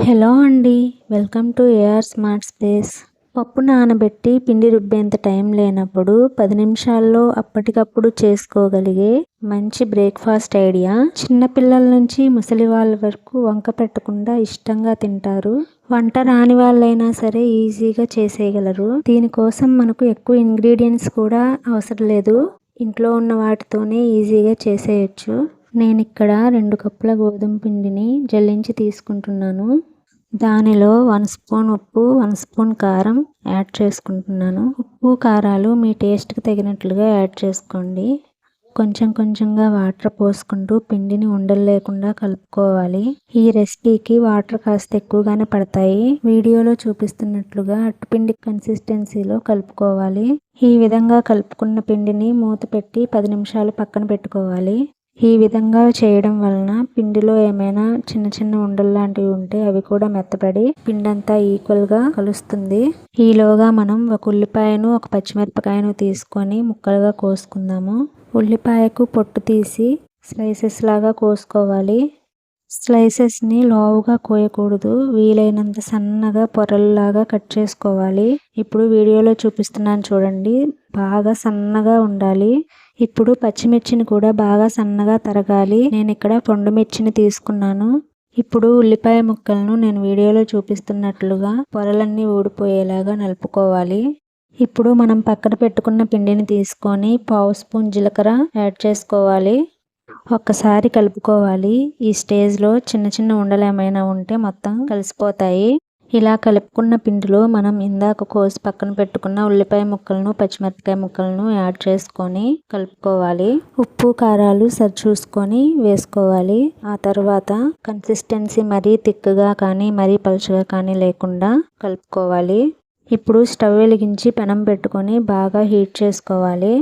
Hello అండి, welcome to AR smart space. పప్పు నానబెట్టి పిండి రుబ్బేంత టైం లేనప్పుడు 10 నిమిషాల్లో అప్పటికప్పుడు చేసుకోగలిగే మంచి బ్రేక్ఫాస్ట్ ఐడియా. చిన్నపిల్లల నుంచి ముసలి వాళ్ళ వరకు వంక పెట్టకుండా ఇష్టంగా తింటారు. వంట రాని వాళ్ళైనా సరే ఈజీగా చేసేయగలరు. దీనికోసం మనకు ఎక్కువ ఇంగ్రీడియంట్స్ కూడా అవసరం లేదు. ఇంట్లో ఉన్న వాటితోనే ఈజీగా చేసేయచ్చు. నేను ఇక్కడ 2 కప్పుల గోధుమ పిండిని జల్లించి తీసుకుంటున్నాను. దానిలో 1 స్పూన్ ఉప్పు, 1 స్పూన్ కారం యాడ్ చేసుకుంటున్నాను. ఉప్పు కారాలు మీ టేస్ట్కి తగినట్లుగా యాడ్ చేసుకోండి. కొంచెం కొంచెంగా వాటర్ పోసుకుంటూ పిండిని ఉండలు లేకుండా కలుపుకోవాలి. ఈ రెసిపీకి వాటర్ కాస్త ఎక్కువగానే పడతాయి. వీడియోలో చూపిస్తున్నట్లుగా అట్టుపిండి కన్సిస్టెన్సీలో కలుపుకోవాలి. ఈ విధంగా కలుపుకున్న పిండిని మూత పెట్టి 10 నిమిషాలు పక్కన పెట్టుకోవాలి. ఈ విధంగా చేయడం వలన పిండిలో ఏమైనా చిన్న చిన్న ఉండలు లాంటివి ఉంటే అవి కూడా మెత్తపడి పిండి అంతా ఈక్వల్గా కలుస్తుంది. ఈలోగా మనం ఒక ఉల్లిపాయను, ఒక పచ్చిమిరపకాయను తీసుకొని ముక్కలుగా కోసుకుందాము. ఉల్లిపాయకు పొట్టు తీసి స్లైసెస్ లాగా కోసుకోవాలి. స్లైసెస్ని లావుగా కోయకూడదు, వీలైనంత సన్నగా పొరల్లాగా కట్ చేసుకోవాలి. ఇప్పుడు వీడియోలో చూపిస్తున్నాను చూడండి, బాగా సన్నగా ఉండాలి. ఇప్పుడు పచ్చిమిర్చిని కూడా బాగా సన్నగా తరగాలి. నేను ఇక్కడ పండు మిర్చిని తీసుకున్నాను. ఇప్పుడు ఉల్లిపాయ ముక్కలను నేను వీడియోలో చూపిస్తున్నట్లుగా పొరలన్నీ ఊడిపోయేలాగా నలుపుకోవాలి. ఇప్పుడు మనం పక్కన పెట్టుకున్న పిండిని తీసుకొని 1/2 స్పూన్ జీలకర్ర యాడ్ చేసుకోవాలి. ఒక్కసారి కలుపుకోవాలి. ఈ స్టేజ్లో చిన్న చిన్న ఉండలు ఏమైనా ఉంటే మొత్తం కలిసిపోతాయి. ఇలా కలుపుకున్న పిండిలో మనం ఇందాక కోసి పక్కన పెట్టుకున్న ఉల్లిపాయ ముక్కలను, పచ్చిమిరపకాయ ముక్కలను యాడ్ చేసుకొని కలుపుకోవాలి. ఉప్పు కారాలు సరిచూసుకొని వేసుకోవాలి. ఆ తర్వాత కన్సిస్టెన్సీ మరీ థిక్గా కానీ మరీ పలుచగా కానీ లేకుండా కలుపుకోవాలి. ఇప్పుడు స్టవ్ వెలిగించి పెనం పెట్టుకొని బాగా హీట్ చేసుకోవాలి.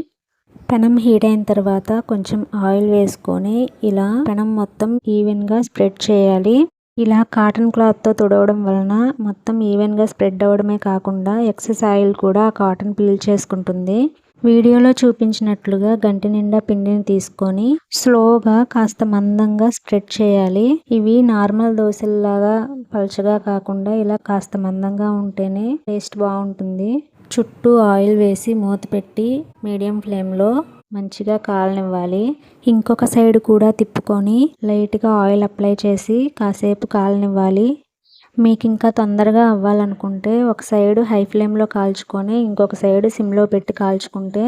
పెనం హీట్ అయిన తర్వాత కొంచెం ఆయిల్ వేసుకొని ఇలా పెనం మొత్తం ఈవెన్గా స్ప్రెడ్ చేయాలి. ఇలా కాటన్ క్లాత్తో తుడవడం వలన మొత్తం ఈవెన్గా స్ప్రెడ్ అవ్వడమే కాకుండా ఎక్సెస్ ఆయిల్ కూడా కాటన్ పీల్ చేసుకుంటుంది. వీడియోలో చూపించినట్లుగా గంటి నిండా పిండిని తీసుకొని స్లోగా కాస్త మందంగా స్ప్రెడ్ చేయాలి. ఇవి నార్మల్ దోశల్లాగా పలుచగా కాకుండా ఇలా కాస్త మందంగా ఉంటేనే టేస్ట్ బాగుంటుంది. చుట్టూ ఆయిల్ వేసి మూత పెట్టి మీడియం ఫ్లేమ్లో మంచిగా కాలనివ్వాలి. ఇంకొక సైడ్ కూడా తిప్పుకొని లైట్గా ఆయిల్ అప్లై చేసి కాసేపు కాలనివ్వాలి. మీకు ఇంకా తొందరగా అవ్వాలనుకుంటే ఒక సైడ్ హై ఫ్లేమ్లో కాల్చుకొని ఇంకొక సైడ్ సిమ్లో పెట్టి కాల్చుకుంటే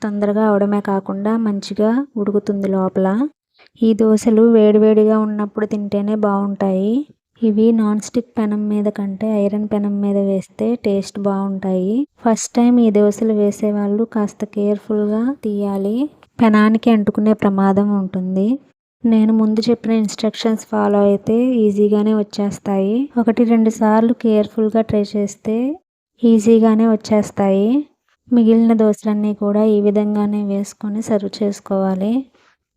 తొందరగా అవడమే కాకుండా మంచిగా ఉడుకుతుంది లోపల. ఈ దోశలు వేడివేడిగా ఉన్నప్పుడు తింటేనే బాగుంటాయి. ఇవి నాన్ స్టిక్ పెనం మీద కంటే ఐరన్ పెనం మీద వేస్తే టేస్ట్ బాగుంటాయి. ఫస్ట్ టైం ఈ దోశలు వేసేవాళ్ళు కాస్త కేర్ఫుల్గా తీయాలి, పెనానికి అంటుకునే ప్రమాదం ఉంటుంది. నేను ముందు చెప్పిన ఇన్స్ట్రక్షన్స్ ఫాలో అయితే ఈజీగానే వచ్చేస్తాయి. 1-2 సార్లు కేర్ఫుల్గా ట్రై చేస్తే ఈజీగానే వచ్చేస్తాయి. మిగిలిన దోశలన్నీ కూడా ఈ విధంగానే వేసుకొని సర్వ్ చేసుకోవాలి.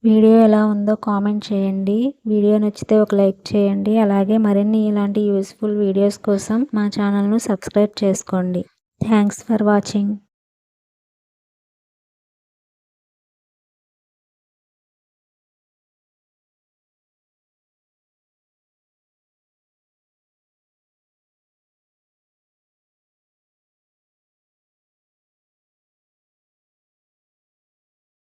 వీడియో ఎలా ఉందో కామెంట్ చేయండి. వీడియో నచ్చితే ఒక లైక్ చేయండి. అలాగే మరిన్ని ఇలాంటి యూస్ఫుల్ వీడియోస్ కోసం మా ఛానల్ను సబ్స్క్రైబ్ చేసుకోండి. Thanks for watching.